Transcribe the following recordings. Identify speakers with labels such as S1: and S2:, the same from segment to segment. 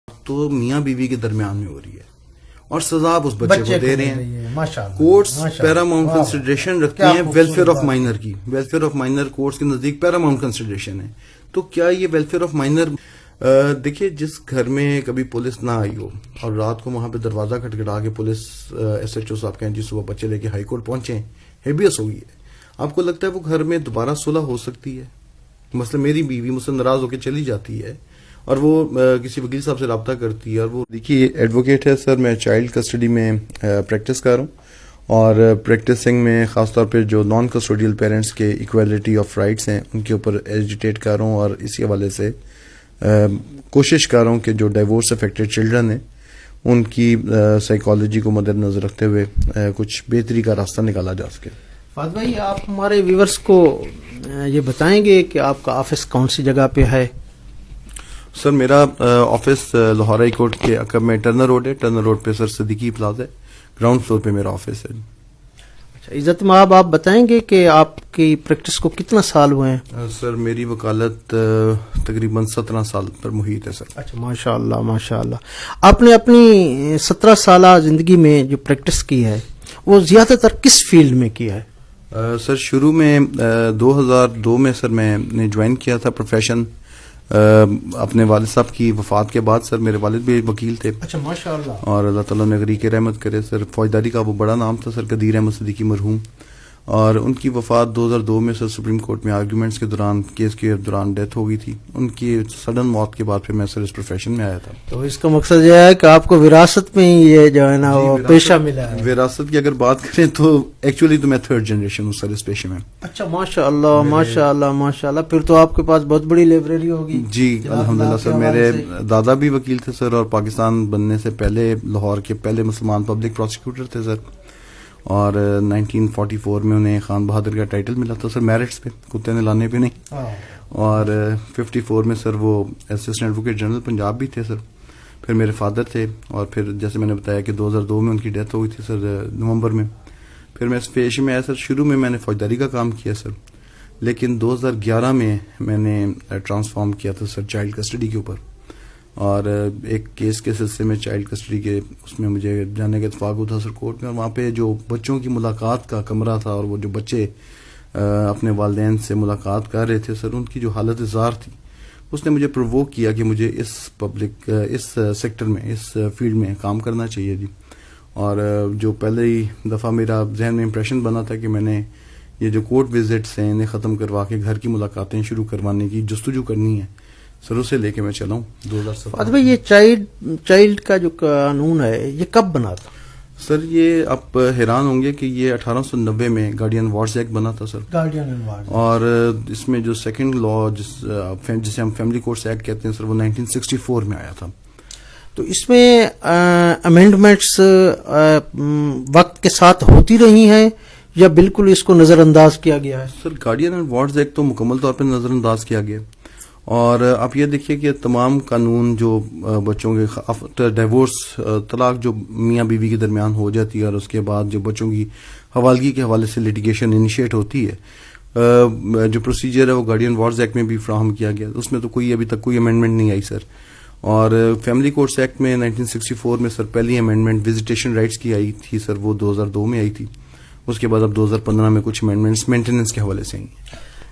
S1: تو میاں بیوی کے درمیان میں ہو رہی ہے اور سزا آپ اس بچے کو دے رہے ہیں. کورٹس پیراماؤنٹ کنسیڈریشن رکھتی ہیں ویلفیئر آف مائینر کی. ویلفیئر آف مائینر کورٹس کے نزدیک پیراماؤنٹ کنسیڈریشن ہے. تو کیا یہ ویلفیئر آف مائینر دیکھیے جس گھر میں کبھی پولیس نہ آئی ہو اور رات کو وہاں پہ دروازہ کھٹکھٹا کے پولیس ایس ایچ او صاحب کہیں جی صبح بچے لے کے ہائی کورٹ پہنچے ہیں, ہیبیس ہو گئی ہے, آپ کو لگتا ہے وہ گھر میں دوبارہ صلح ہو سکتی ہے؟ مثلا میری بیوی مجھ سے ناراض ہو کے چلی جاتی ہے اور وہ کسی وکیل صاحب سے رابطہ کرتی ہے, اور وہ دیکھیے ایڈوکیٹ ہے سر, میں چائلڈ کسٹڈی میں پریکٹس کر رہا ہوں, اور پریکٹسنگ میں خاص طور پہ جو نان کسٹوڈیل پیرنٹس کے ایکویلٹی آف رائٹس ہیں ان کے اوپر ایجیٹیٹ کر رہا ہوں, اور اسی حوالے سے کوشش کر رہا ہوں کہ جو ڈائیورس افیکٹڈ چلڈرن ہیں ان کی سائیکالوجی کو مد نظر رکھتے ہوئے کچھ بہتری کا راستہ نکالا جا سکے.
S2: فہد بھائی, آپ ہمارے ویورز کو یہ بتائیں گے کہ آپ کا آفس کون سی جگہ پہ ہے؟
S1: سر میرا آفس لاہور ہائی کورٹ کے عقب میں ٹرنر روڈ ہے. ٹرنر روڈ پہ سر صدیقی پلازا ہے, گراؤنڈ فلور پہ میرا آفس ہے.
S2: اچھا, عزت مآب آپ بتائیں گے کہ آپ کی پریکٹس کو کتنا سال ہوئے ہیں؟
S1: سر میری وکالت تقریباً 17 سال پر محیط ہے سر.
S2: اچھا, ماشاء اللہ ماشاء اللہ. آپ نے اپنی 17 سالہ زندگی میں جو پریکٹس کی ہے وہ زیادہ تر کس فیلڈ میں کی ہے؟
S1: سر شروع میں 2002 میں سر میں نے جوائن کیا تھا پروفیشن اپنے والد صاحب کی وفات کے بعد. سر میرے والد بھی وکیل تھے.
S2: اچھا, ماشاء اللہ.
S1: اور اللہ تعالیٰ نے غریق رحمت کرے سر, فوجداری کا وہ بڑا نام تھا سر, قدیر احمد صدیقی مرحوم, اور ان کی وفات 2002 میں سر سپریم کورٹ میں آرگیومنٹس کے دوران کیس کے دوران ڈیتھ ہو گئی تھی. ان کی سڈن موت کے بعد پھر میں سر اس پروفیشن میں آیا تھا.
S2: تو اس کا مقصد یہ ہے کہ آپ کو وراثت میں ہی یہ جو ہے نا وہ پیشہ ملا ہے.
S1: وراثت کی اگر بات کریں تو ایکچولی تو میں 3rd جنریشن ہوں سر اس پیشے میں.
S2: اچھا, ماشاء اللہ ماشاء اللہ ماشاء اللہ. پھر تو آپ کے پاس بہت بڑی لائبریری ہوگی.
S1: جی الحمدللہ سر, میرے دادا بھی وکیل تھے سر, اور پاکستان بننے سے پہلے لاہور کے پہلے مسلمان پبلک پروسیکیوٹر تھے سر, اور 1944 میں انہیں خان بہادر کا ٹائٹل ملا تھا سر, میرٹس پہ, کتے نے لانے پہ نہیں. اور 54 میں سر وہ اسسٹنٹ ایڈوکیٹ جنرل پنجاب بھی تھے سر. پھر میرے فادر تھے, اور پھر جیسے میں نے بتایا کہ 2002 میں ان کی ڈیتھ ہو گئی تھی سر نومبر میں. پھر میں اس پیشے میں آیا سر. شروع میں نے فوجداری کا کام کیا سر, لیکن 2011 میں نے ٹرانسفارم کیا تھا سر چائلڈ کسٹڈی کے اوپر, اور ایک کیس کے سلسلے میں چائلڈ کسٹڈی کے اس میں مجھے جانے کا اتفاق ہوا تھا سر کورٹ میں, اور وہاں پہ جو بچوں کی ملاقات کا کمرہ تھا اور وہ جو بچے اپنے والدین سے ملاقات کر رہے تھے سر, ان کی جو حالت زار تھی اس نے مجھے پرووک کیا کہ مجھے اس سیکٹر میں اس فیلڈ میں کام کرنا چاہیے جی. اور جو پہلی دفعہ میرا ذہن میں امپریشن بنا تھا کہ میں نے یہ جو کورٹ وزٹس ہیں انہیں ختم کروا کے گھر کی ملاقاتیں شروع کروانے کی جستجو کرنی ہے سر, اسے لے کے میں چلا ہوں 2017.
S2: بھائی یہ چائلڈ کا جو قانون ہے یہ کب بنا تھا؟
S1: سر یہ آپ حیران ہوں گے کہ یہ 1890 میں گارڈین وارڈز ایکٹ بنا تھا سر.
S2: گارڈین وارڈز,
S1: اور اس میں جو سیکنڈ لا جسے ہم فیملی کورٹس ایکٹ کہتے ہیں سر, وہ 1964 میں آیا تھا.
S2: تو اس میں امینڈمنٹس وقت کے ساتھ ہوتی رہی ہیں یا بالکل اس کو نظر انداز کیا گیا ہے؟
S1: سر گارڈین اینڈ وارڈز ایکٹ تو مکمل طور پہ نظر انداز کیا گیا, اور آپ یہ دیکھیے کہ تمام قانون جو بچوں کے آفٹر ڈائیورس طلاق جو میاں بیوی کے درمیان ہو جاتی ہے اور اس کے بعد جو بچوں کی حوالگی کے حوالے سے لیٹیگیشن انیشیٹ ہوتی ہے, جو پروسیجر ہے وہ گارڈین وارڈز ایکٹ میں بھی فراہم کیا گیا. اس میں تو ابھی تک کوئی امینڈمنٹ نہیں آئی سر. اور فیملی کورٹس ایکٹ میں 1964 میں سر پہلی امینڈمنٹ وزیٹیشن رائٹس کی آئی تھی سر, وہ 2002 میں آئی تھی. اس کے بعد اب 2015 میں کچھ امینڈمنٹس مینٹیننس کے حوالے سے ہیں.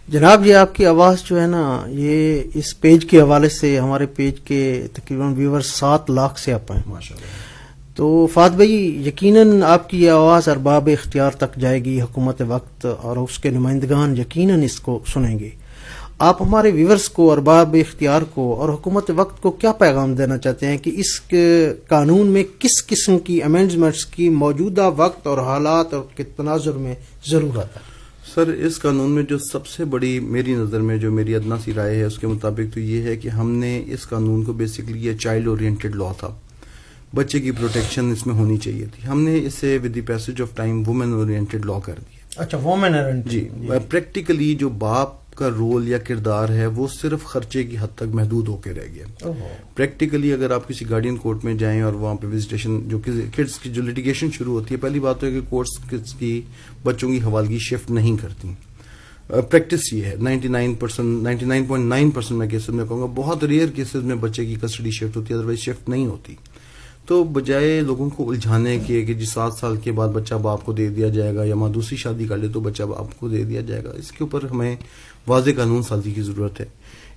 S2: جناب یہ آپ کی آواز جو ہے نا یہ اس پیج کے حوالے سے ہمارے پیج کے تقریباً ویور 7 لاکھ سے آپ ہیں
S1: ماشاءاللہ.
S2: تو فہد بھائی یقیناً آپ کی یہ آواز ارباب اختیار تک جائے گی, حکومت وقت اور اس کے نمائندگان یقیناً اس کو سنیں گے. آپ ہمارے ویورز کو, ارباب اختیار کو اور حکومت وقت کو کیا پیغام دینا چاہتے ہیں کہ اس قانون میں کس قسم کی امینڈمنٹس کی موجودہ وقت اور حالات اور کے تناظر میں ضرورت ہے؟
S1: سر اس قانون میں جو سب سے بڑی میری نظر میں جو میری ادنا سی رائے ہے اس کے مطابق تو یہ ہے کہ ہم نے اس قانون کو بیسکلی یہ چائلڈ اورینٹڈ لا تھا, بچے کی پروٹیکشن اس میں ہونی چاہیے تھی. ہم نے اسے with the passage of time women oriented لا کر دیا.
S2: اچھا, وومن اورینٹڈ.
S1: جی, پریکٹیکلی جو باپ کا رول یا کردار ہے وہ صرف خرچے کی حد تک محدود ہو کے رہ گیا. پریکٹیکلی اگر آپ کسی گارڈین کورٹ میں جائیں اور وہاں پہ وزیٹیشن جو کڈس کی جو لیٹیگیشن شروع ہوتی ہے, پہلی بات تو ہے کہ کورٹس کی بچوں کی حوالگی شفٹ نہیں کرتی. پریکٹس یہ ہے 99.9% میں کیسز میں کہوں گا، بہت ریئر کیسز میں بچے کی کسٹڈی شفٹ ہوتی ہے، ادروائز شفٹ نہیں ہوتی. تو بجائے لوگوں کو الجھانے کے کہ جی 7 سال کے بعد بچہ باپ کو دے دیا جائے گا یا ماں دوسری شادی کر لے تو بچہ باپ کو دے دیا جائے گا، اس کے اوپر ہمیں واضح قانون سازی کی ضرورت ہے.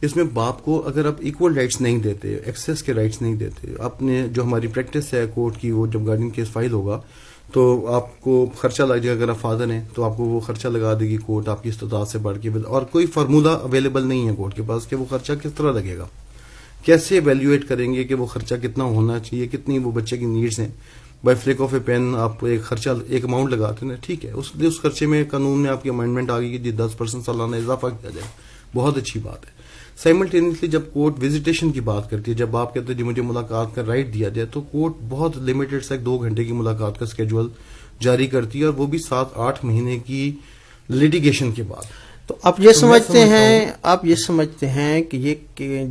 S1: اس میں باپ کو اگر آپ ایکول رائٹس نہیں دیتے، ایکسیس کے رائٹس نہیں دیتے، اپنے جو ہماری پریکٹس ہے کورٹ کی، وہ جب گارڈین کیس فائل ہوگا تو آپ کو خرچہ لگ جائے گا. اگر آپ فادر ہیں تو آپ کو وہ خرچہ لگا دے گی کورٹ آپ کی استطاعت سے بڑھ کے، اور کوئی فارمولہ اویلیبل نہیں ہے کورٹ کے پاس کہ وہ خرچہ کس طرح لگے گا. کیسے ایویلیویٹ کریں گے کہ وہ خرچہ کتنا ہونا چاہیے، کتنی وہ بچے کی نیڈس ہیں. By flick of a pen آپ ایک خرچہ ایک اماؤنٹ لگاتے ہیں، ٹھیک ہے، اس خرچے میں قانون میں آپ کی امینڈمنٹ آ گئی کہ جی 10% سالانہ اضافہ کیا جائے، بہت اچھی بات ہے. سائملٹینیسلی جب کورٹ وزیٹیشن کی بات کرتی ہے، جب آپ کہتے ہیں جی مجھے ملاقات کا رائٹ دیا جائے، تو کورٹ بہت لمیٹڈ سے 2 گھنٹے کی ملاقات کا اسکیجول جاری کرتی ہے، اور وہ بھی 7-8 مہینے کی لیٹیگیشن کے بعد.
S2: تو آپ یہ سمجھتے ہیں کہ یہ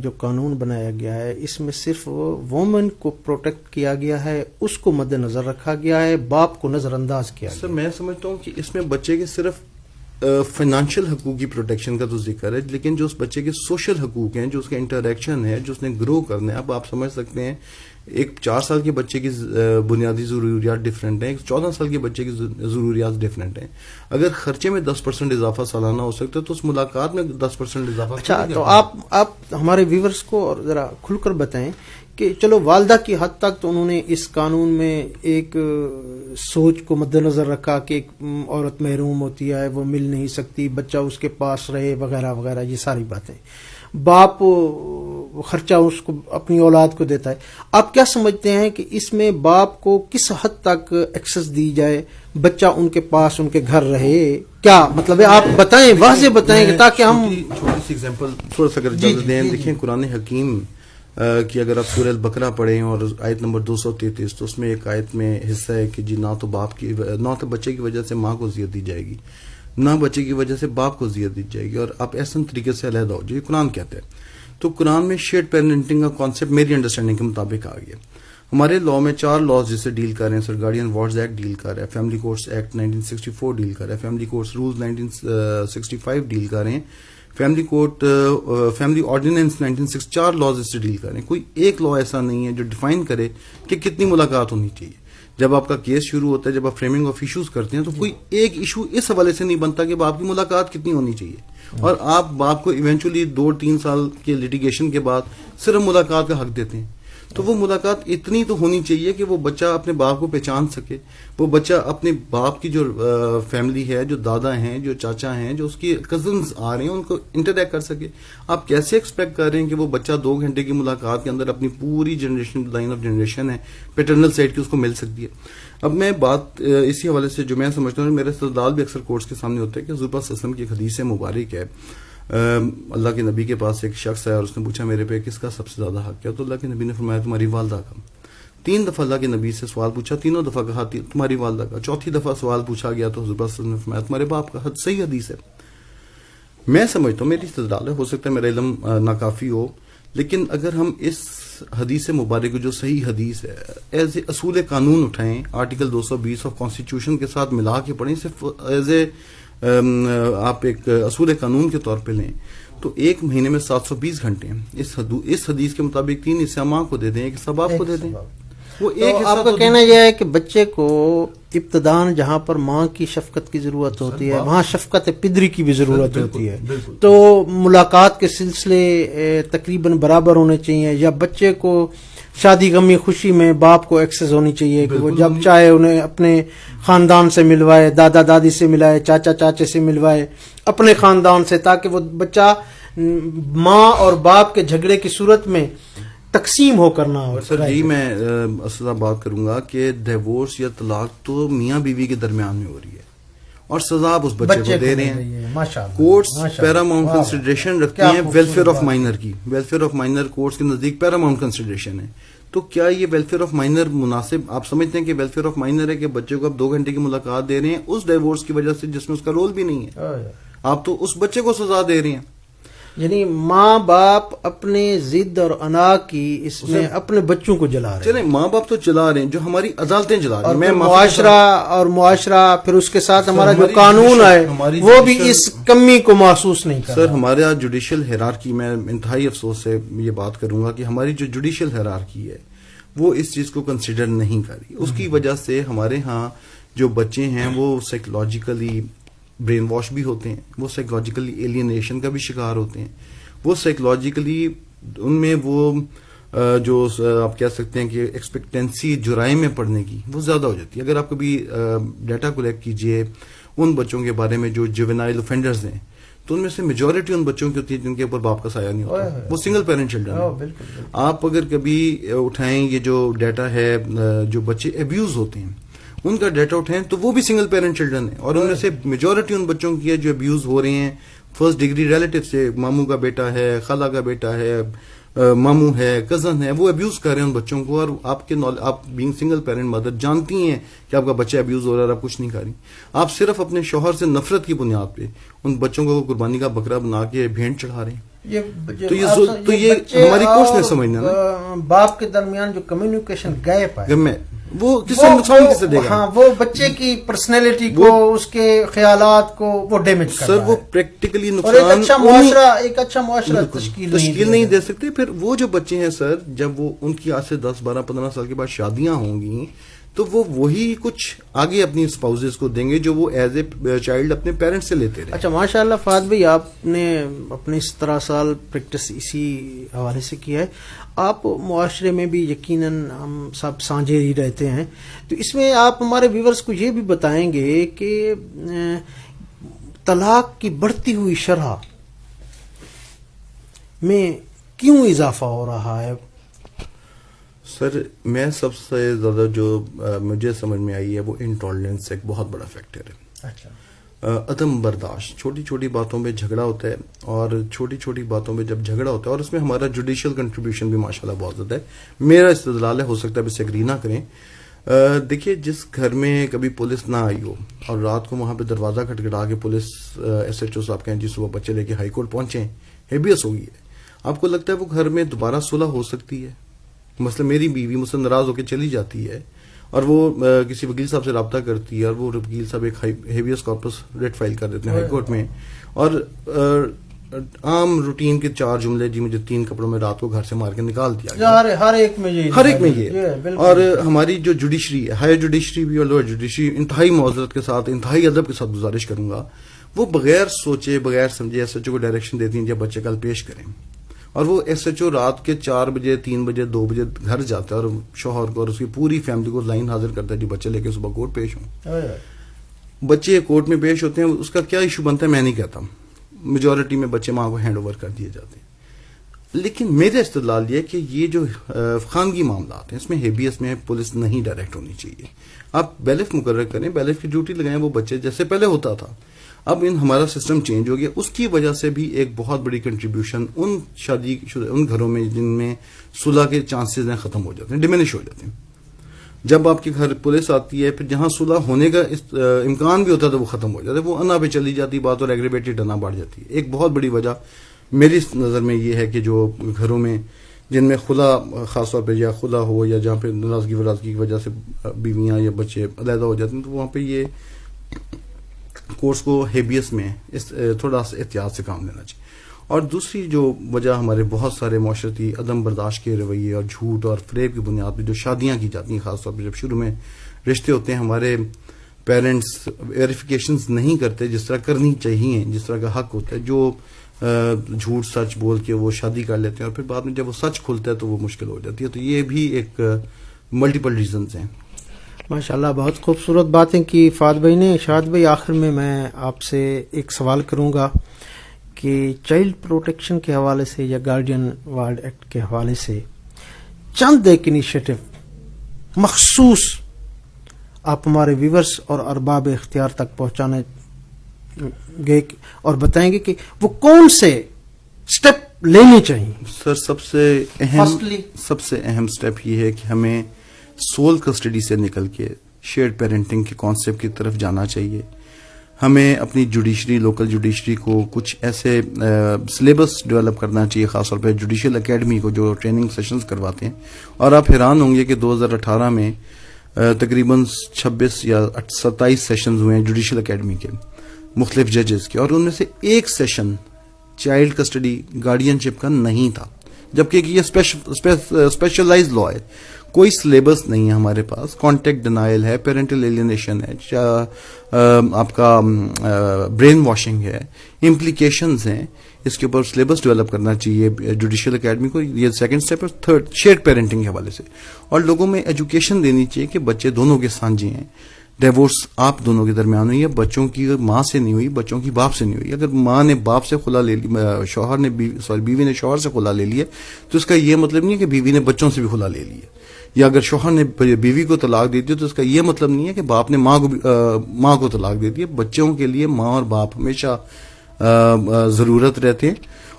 S2: جو قانون بنایا گیا ہے اس میں صرف وومن کو پروٹیکٹ کیا گیا ہے، اس کو مد نظر رکھا گیا ہے، باپ کو نظر انداز کیا گیا.
S1: سر میں سمجھتا ہوں کہ اس میں بچے کے صرف فائنانشیل حقوق کی پروٹیکشن کا تو ذکر ہے، لیکن جو اس بچے کے سوشل حقوق ہیں، جو اس کا انٹریکشن ہے، جو اس نے گرو کرنا ہے. اب آپ سمجھ سکتے ہیں ایک 4 سال کے بچے کی بنیادی ضروریات ڈفرینٹ ہیں، ایک 14 سال کے بچے کی ضروریات ڈفرینٹ ہیں. اگر خرچے میں 10% اضافہ سالانہ ہو سکتا ہے تو اس ملاقات میں 10% اضافہ.
S2: اچھا، تو آپ ہمارے ویورز کو اور ذرا کھل کر بتائیں کہ چلو والدہ کی حد تک تو انہوں نے اس قانون میں ایک سوچ کو مد نظر رکھا کہ ایک عورت محروم ہوتی ہے، وہ مل نہیں سکتی، بچہ اس کے پاس رہے وغیرہ وغیرہ، یہ ساری باتیں. باپ خرچہ اس کو اپنی اولاد کو دیتا ہے. آپ کیا سمجھتے ہیں کہ اس میں باپ کو کس حد تک ایکسس دی جائے، بچہ ان کے پاس ان کے گھر رہے؟ کیا مطلب ہے، آپ بتائیں، واضح بتائیں کہ تاکہ ہم
S1: چھوٹی سی ایگزامپل تھوڑا سا اگر اجازت دیں. دیکھیں قرآن حکیم کہ اگر آپ سورہ البقرہ پڑھیں اور آیت نمبر 233 تو اس میں ایک آیت میں حصہ ہے کہ جی نہ تو بچے کی وجہ سے ماں کو اذیت دی جائے گی، نہ بچے کی وجہ سے باپ کو اذیت دی جائے گی، اور آپ احسن طریقے سے علیحدہ ہو جائے. قرآن کہتے ہیں. تو قرآن میں شیئرڈ پیرنٹنگ کا کانسیپٹ میری انڈرسٹینڈنگ کے مطابق آ گیا. ہمارے لا میں 4 لاز جسے ڈیل کر رہے ہیں سر. گارڈین وارڈز ایکٹ ڈیل کر رہا ہے، فیملی کورٹس ایکٹ 1964 ڈیل کر رہا ہے، فیملی کورٹس رولز 1965 ڈیل کر رہے ہیں، فیملی آرڈیننس 1960. 4 لاز اس سے ڈیل کر رہے ہیں. کوئی ایک لا ایسا نہیں ہے جو ڈیفائن کرے کہ کتنی ملاقات ہونی چاہیے. جب آپ کا کیس شروع ہوتا ہے، جب آپ فریمنگ آف ایشوز کرتے ہیں، تو کوئی ایک ایشو اس حوالے سے نہیں بنتا کہ باپ کی ملاقات کتنی ہونی چاہیے، اور آپ باپ کو ایونچولی 2-3 سال کے لیٹیگیشن کے بعد صرف ملاقات کا حق دیتے ہیں. تو وہ ملاقات اتنی تو ہونی چاہیے کہ وہ بچہ اپنے باپ کو پہچان سکے، وہ بچہ اپنے باپ کی جو فیملی ہے، جو دادا ہیں، جو چاچا ہیں، جو اس کی کزنز آ رہے ہیں، ان کو انٹریکٹ کر سکے. آپ کیسے ایکسپیکٹ کر رہے ہیں کہ وہ بچہ 2 گھنٹے کی ملاقات کے اندر اپنی پوری جنریشن، لائن آف جنریشن ہے پیٹرنل سائڈ کی، اس کو مل سکتی ہے. اب میں بات اسی حوالے سے جو میں سمجھتا ہوں، میرے استدلال بھی اکثر کورٹس کے سامنے ہوتا ہے کہ حضور پاک صلی اللہ علیہ وسلم کی ایک حدیث مبارک ہے. اللہ کے نبی کے پاس ایک شخص ہے اور اس نے پوچھا میرے پہ کس کا سب سے زیادہ حق ہے، تو اللہ کے نبی نے فرمایا تمہاری والدہ کا. 3 دفعہ اللہ کے نبی سے سوال پوچھا، تینوں دفعہ کہا تمہاری والدہ کا. 4تھی دفعہ سوال پوچھا گیا تو حضور پاک صلی اللہ علیہ وسلم نے فرمایا تمہارے باپ کا. صحیح حدیث ہے. میں سمجھتا ہوں، میری استدلال ہے، ہو سکتا ہے میرا علم ناکافی ہو، لیکن اگر ہم اس حدیث مبارک کو جو صحیح حدیث ہے ایز اے اصول قانون اٹھائیں، آرٹیکل 220 آف کانسٹیٹیوشن کے ساتھ ملا کے پڑھیں، صرف ایز اے آپ ایک اصول قانون کے طور پہ لیں، تو 1 مہینے میں 720 گھنٹے ہیں. اس حدیث کے مطابق 3 حصہ ماں کو دے دیں، 1 حصہ باپ کو دے دیں. وہ ایک
S2: آپ کا کہنا یہ ہے کہ بچے کو ابتدان جہاں پر ماں کی شفقت کی ضرورت ہوتی ہے، وہاں شفقت پدری کی بھی ضرورت ہوتی ہے. تو ملاقات کے سلسلے تقریباً برابر ہونے چاہیے، یا بچے کو شادی غمی خوشی میں باپ کو ایکسس ہونی چاہیے کہ وہ جب چاہے انہیں اپنے خاندان سے ملوائے، دادا دادی سے ملائے، چاچا چاچے سے ملوائے، اپنے خاندان سے، تاکہ وہ بچہ ماں اور باپ کے جھگڑے کی صورت میں تقسیم ہو کرنا ہو.
S1: سر جی میں اصل بات کروں گا کہ ڈیورس یا طلاق تو میاں بیوی کے درمیان میں ہو رہی ہے، اور سزا آپ اس بچے کو دے رہے ہیں. کورٹس پیراماؤنٹ کنسیڈریشن رکھتی ہیں ویلفیئر آف مائینر کی. ویلفیئر آف مائینر کورٹس کے نزدیک پیراماؤنٹ کنسیڈریشن ہے. تو کیا یہ ویلفیئر آف مائینر مناسب آپ سمجھتے ہیں کہ ویلفیئر آف مائینر ہے کہ بچے کو آپ 2 گھنٹے کی ملاقات دے رہے ہیں اس ڈیورس کی وجہ سے جس میں اس کا رول بھی نہیں ہے، آپ تو اس بچے کو سزا دے رہے ہیں.
S2: یعنی ماں باپ اپنے ضد اور انا کی اس میں اپنے بچوں کو جلا رہے ہیں.
S1: چلیں ماں باپ تو چلا رہے ہیں، جو ہماری عدالتیں چلا رہی ہیں.
S2: میں معاشرہ پھر اس کے ساتھ ہمارا جو قانون ہے وہ بھی اس کمی کو محسوس نہیں کر رہا.
S1: سر ہمارا جوڈیشل ہیرارکی، میں انتہائی افسوس سے یہ بات کروں گا کہ ہماری جو جوڈیشل ہیرارکی ہے وہ اس چیز کو کنسیڈر نہیں کر رہی. اس کی وجہ سے ہمارے ہاں جو بچے ہیں وہ سائیکولوجیکلی برین واش بھی ہوتے ہیں، وہ سائیکولوجیکلی ایلینیشن کا بھی شکار ہوتے ہیں، وہ سائیکولوجیکلی ان میں وہ جو آپ کہہ سکتے ہیں کہ ایکسپیکٹینسی جرائم میں پڑھنے کی وہ زیادہ ہو جاتی ہے. اگر آپ کبھی ڈیٹا کلیکٹ کیجئے ان بچوں کے بارے میں جو جوینائل اوفینڈرز ہیں تو ان میں سے میجورٹی ان بچوں کی ہوتی ہے جن کے اوپر باپ کا سایہ نہیں ہوتا، وہ سنگل پیرنٹ چلڈرن ہیں. آپ اگر کبھی اٹھائیں یہ جو ڈیٹا ہے جو بچے ابیوز ہوتے ہیں ان کا ڈیٹا اٹھائیں تو وہ بھی سنگل پیرنٹ چلڈرن ہیں، اور ان میں سے میجورٹی ان بچوں کی ہے جو ابیوز ہو رہے ہیں فرسٹ ڈگری ریلیٹو سے، ماموں کا بیٹا ہے، خالہ کا بیٹا ہے، ماموں ہے، کزن ہے، وہ ابیوز کر رہے ہیں ان بچوں کو. اور آپ بینگ سنگل پیرنٹ مدر جانتی ہیں کہ آپ کا بچہ ابیوز ہو رہا ہے اور آپ کچھ نہیں کر رہی. آپ صرف اپنے شوہر سے نفرت کی بنیاد پہ ان بچوں کو قربانی کا بکرا بنا کے بھینٹ چڑھا رہے ہیں. تو یہ ہماری کوشش نہیں سمجھنا نا.
S2: باپ کے درمیان جو کمیونیکیشن گیپ ہے
S1: وہ کس سے نقصان کسے دے گا؟
S2: ہاں وہ بچے کی پرسنالٹی کو، اس کے خیالات کو وہ ڈیمیج کرتا ہے.
S1: سر وہ پریکٹیکلی
S2: نقصان، ایک اچھا معاشرہ تشکیل نہیں
S1: دے سکتے. پھر وہ جو بچے ہیں سر جب وہ ان کی آج سے 10 12 15 سال کے بعد شادیاں ہوں گی تو وہ وہی کچھ آگے اپنی اسپاؤزز کو دیں گے جو وہ ایز اے چائلڈ اپنے پیرنٹس سے لیتے رہے.
S2: اچھا ماشاء اللہ فہد بھائی، آپ نے اپنے 17 سال پریکٹس اسی حوالے سے کی ہے. آپ معاشرے میں بھی یقیناً ہم سب سانجھے ہی رہتے ہیں، تو اس میں آپ ہمارے ویورز کو یہ بھی بتائیں گے کہ طلاق کی بڑھتی ہوئی شرح میں کیوں اضافہ ہو رہا ہے؟
S1: سر میں سب سے زیادہ جو مجھے سمجھ میں آئی ہے وہ انٹالرنس ایک بہت بڑا فیکٹر ہے.
S2: اچھا.
S1: عدم برداشت، چھوٹی چھوٹی باتوں پہ جھگڑا ہوتا ہے، اور چھوٹی چھوٹی باتوں پہ جب جھگڑا ہوتا ہے، اور اس میں ہمارا جوڈیشل کنٹریبیوشن بھی ماشاءاللہ بہت زیادہ ہے. میرا استدلال ہے، ہو سکتا ہے اسے ایگری نہ کریں. دیکھیے جس گھر میں کبھی پولیس نہ آئی ہو اور رات کو وہاں پہ دروازہ کھٹکھٹا کے پولیس ایس ایچ او صاحب کہیں جی صبح بچے لے کے ہائی کورٹ پہنچے، ہیبیس ہو گئی ہے، آپ کو لگتا ہے وہ گھر میں دوبارہ صلح ہو سکتی ہے؟ مثلا میری بیوی مجھ سے ناراض ہو کے چلی جاتی ہے اور وہ کسی وکیل صاحب سے رابطہ کرتی ہے، اور وہ وکیل صاحب ایک ہیویس کارپس ریٹ فائل کر دیتے ہیں ہائی کورٹ میں، اور عام روٹین کے 4 جملے، جی مجھے 3 کپڑوں میں رات کو گھر سے مار کے نکال دیا گیا.
S2: ہر ایک میں
S1: یہ اور ہماری جو جوڈیشری ہے، ہائر جوڈیشری بھی اور لوور جوڈیشری، انتہائی معذرت کے ساتھ، انتہائی ادب کے ساتھ گزارش کروں گا، وہ بغیر سوچے بغیر سمجھے ایس ایچ او کو ڈائریکشن دیتی ہیں جب بچے کل پیش کریں، اور وہ ایس ایچ او رات کے 4 بجے 3 بجے 2 بجے گھر جاتا ہے اور شوہر کو اور اس کی پوری فیملی کو لائن حاضر کرتا ہے جی بچے لے کے صبح کورٹ پیش ہوں. بچے کورٹ میں پیش ہوتے ہیں، اس کا کیا ایشو بنتا ہے میں نہیں کہتا، میجورٹی میں بچے ماں کو ہینڈ اوور کر دیے جاتے ہیں. لیکن میرا استدلال یہ کہ یہ جو خانگی معاملات ہیں اس میں ہیبیس میں پولیس نہیں ڈائریکٹ ہونی چاہیے. آپ بیلف مقرر کریں، بیلف کی ڈیوٹی لگائیں، وہ بچے جیسے پہلے ہوتا تھا. اب ہمارا سسٹم چینج ہو گیا، اس کی وجہ سے بھی ایک بہت بڑی کنٹریبیوشن ان شادی شدہ ان گھروں میں جن میں صلح کے چانسز ہیں ختم ہو جاتے ہیں، ڈیمینش ہو جاتے ہیں. جب آپ کے گھر پولیس آتی ہے پھر جہاں صلح ہونے کا امکان بھی ہوتا ہے تو وہ ختم ہو جاتا ہے، وہ انا پہ چلی جاتی بات اور ایگریویٹڈ انا بڑھ جاتی ہے. ایک بہت بڑی وجہ میری نظر میں یہ ہے کہ جو گھروں میں جن میں خلا خاص طور پہ یا خلا ہو یا جہاں پہ ناراضگی ورازگی کی وجہ سے بیویاں یا بچے علیحدہ ہو جاتے ہیں، تو وہاں پہ یہ کورس کو ہیبیس میں تھوڑا سا احتیاط سے کام لینا چاہیے. اور دوسری جو وجہ ہمارے بہت سارے معاشرتی عدم برداشت کے رویے اور جھوٹ اور فریب کی بنیاد پہ جو شادیاں کی جاتی ہیں، خاص طور پہ جب شروع میں رشتے ہوتے ہیں، ہمارے پیرنٹس ویریفیکیشنز نہیں کرتے جس طرح کرنی چاہیے، جس طرح کا حق ہوتا ہے، جو جھوٹ سچ بول کے وہ شادی کر لیتے ہیں اور پھر بعد میں جب وہ سچ کھلتا ہے تو وہ مشکل ہو جاتی ہے. تو یہ بھی ایک ملٹیپل ریزنز ہیں.
S2: ماشاءاللہ بہت خوبصورت باتیں کی فہد بھائی نے. شاد بھائی آخر میں آپ سے ایک سوال کروں گا کہ چائلڈ پروٹیکشن کے حوالے سے یا گارڈین ورلڈ ایکٹ کے حوالے سے چند ایک انیشیٹو مخصوص آپ ہمارے ویورز اور ارباب اختیار تک پہنچانے گے اور بتائیں گے کہ وہ کون سے سٹیپ لینے چاہیے.
S1: سر سب سے اہم سٹیپ یہ ہے کہ ہمیں سول کسٹڈی سے نکل کے شیئرڈ پیرنٹنگ کے کانسیپٹ کی طرف جانا چاہیے. ہمیں اپنی جوڈیشری لوکل جوڈیشری کو کچھ ایسے سلیبس ڈیولپ کرنا چاہیے، خاص طور پہ جوڈیشل اکیڈمی کو جو ٹریننگ سیشنز کرواتے ہیں. اور آپ حیران ہوں گے کہ 2018 میں تقریباً 26 یا 27 سیشنز ہوئے ہیں جوڈیشل اکیڈمی کے مختلف ججز کے، اور ان میں سے ایک سیشن چائلڈ کسٹڈی گارڈین شپ کا نہیں تھا، جبکہ یہ اسپیشلائز لا ہے. کوئی سلیبس نہیں ہے ہمارے پاس. کانٹیکٹ ڈینائل ہے، پیرنٹل ایلینیشن ہے، آپ کا برین واشنگ ہے، امپلیکیشنز ہیں. اس کے اوپر سلیبس ڈیولپ کرنا چاہیے جوڈیشل اکیڈمی کو. یہ سیکنڈ اسٹیپ ہے. تھرڈ، شیئرڈ پیرنٹنگ کے حوالے سے، اور لوگوں میں ایجوکیشن دینی چاہیے کہ بچے دونوں کے سانجھی ہیں. ڈیورس آپ دونوں کے درمیان ہوئی ہے، بچوں کی ماں سے نہیں ہوئی، بچوں کی باپ سے نہیں ہوئی. اگر ماں نے باپ سے خلا لے لی، شوہر نے بیوی نے شوہر سے خلا لے لی ہے، تو اس کا یہ مطلب نہیں ہے کہ بیوی نے بچوں سے بھی خلا لے لی ہے. یا اگر شوہر نے بیوی کو طلاق دے دی تو اس کا یہ مطلب نہیں ہے کہ باپ نے ماں کو طلاق دے دی ہے. بچوں کے لیے ماں اور باپ ہمیشہ ضرورت رہتے ہیں،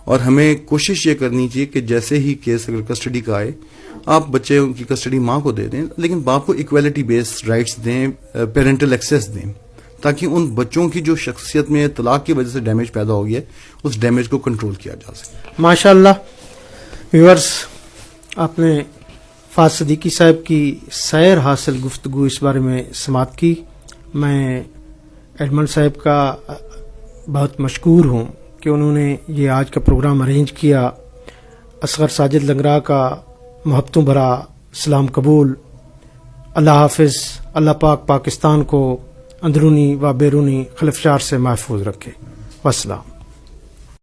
S1: اور ہمیں کوشش یہ کرنی چاہیے کہ جیسے ہی کیس اگر کسٹڈی کا آئے، آپ بچے کی کسٹڈی ماں کو دے دیں، لیکن باپ کو ایکویلٹی بیسڈ رائٹس دیں، پیرنٹل ایکسیس دیں، تاکہ ان بچوں کی جو شخصیت میں طلاق کی وجہ سے ڈیمیج پیدا ہو گیا ہے اس ڈیمیج کو کنٹرول کیا جا سکے.
S2: ماشاء اللہ. ویورز، آپ نے فاض صدیقی صاحب کی سیر حاصل گفتگو اس بارے میں سماعت کی. میں ایڈمنڈ صاحب کا بہت مشکور ہوں کہ انہوں نے یہ آج کا پروگرام ارینج کیا. اصغر ساجد لنگرا کا محبتوں بھرا سلام قبول. اللہ حافظ. اللہ پاک پاکستان کو اندرونی و بیرونی خلفشار سے محفوظ رکھے. والسلام.